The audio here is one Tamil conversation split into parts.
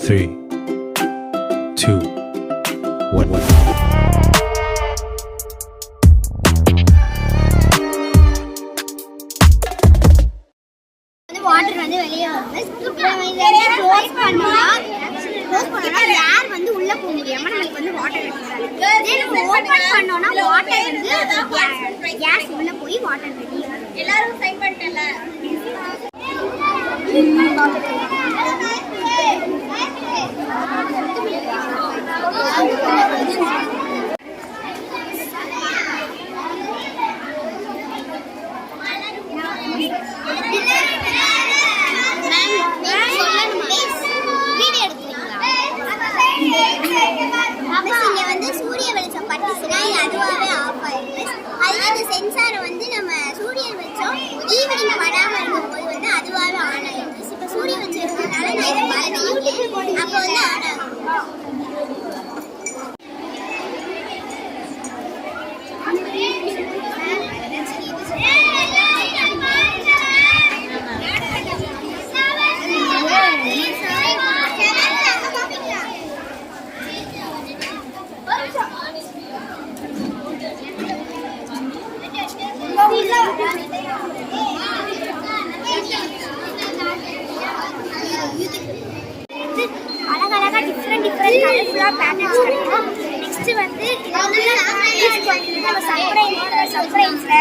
3, 2, 1. வாட்டர் வந்து வெளியே வந்து க்ளோஸ் பண்ணோம்னா ஏர் வந்து உள்ள போக முடியாம நமக்கு வந்து வாட்டர் எடுத்துறாங்க. ஓபன் பண்ணோம்னா வாட்டர் வந்து கேஸ் உள்ள போய் வாட்டர் வெளியே வரும். எல்லாரும் சைன் பண்ணிட்டல. இங்க வந்து சூரிய வெளிச்சம் பட்டுச்சுன்னா அதுவாகவே ஆஃப் ஆயிடும். அதுவே இந்த சென்சாரை வந்து நம்ம சூரிய வெளிச்சம் ஈவினிங் படாம இருக்கும்போது வந்து அதுவாகவே ஆன் ஆயிடும். இப்போ சூரிய வெளிச்சம் இருக்கிறதுனால நான் இதை மறந்துட்டேன். அப்போ வந்து ஆன் ஆகும். அழகழகா டிஃப்ரெண்ட் கலர்ஃபுல்லாக பேட்டர்ன்ஸ் கிடைக்கும். நெக்ஸ்ட் வந்து நம்ம சர்ப்ரைஸில்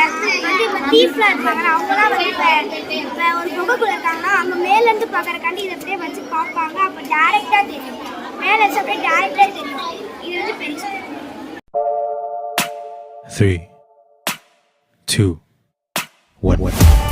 வந்து இப்போ தீஃபில் இருப்பாங்கன்னா அவங்களாம் வந்து இப்போ ஒரு புகைக்குள்ள இருக்காங்கன்னா அவங்க மேலேருந்து பார்க்குறக்காண்டி இதை அப்படியே வச்சு பார்ப்பாங்க. அப்போ டேரெக்டாக தெரியும். மேலே வச்சு அப்படியே டேரெக்டாக தெரியும். இது வந்து பெருசு. 3, 2, 1.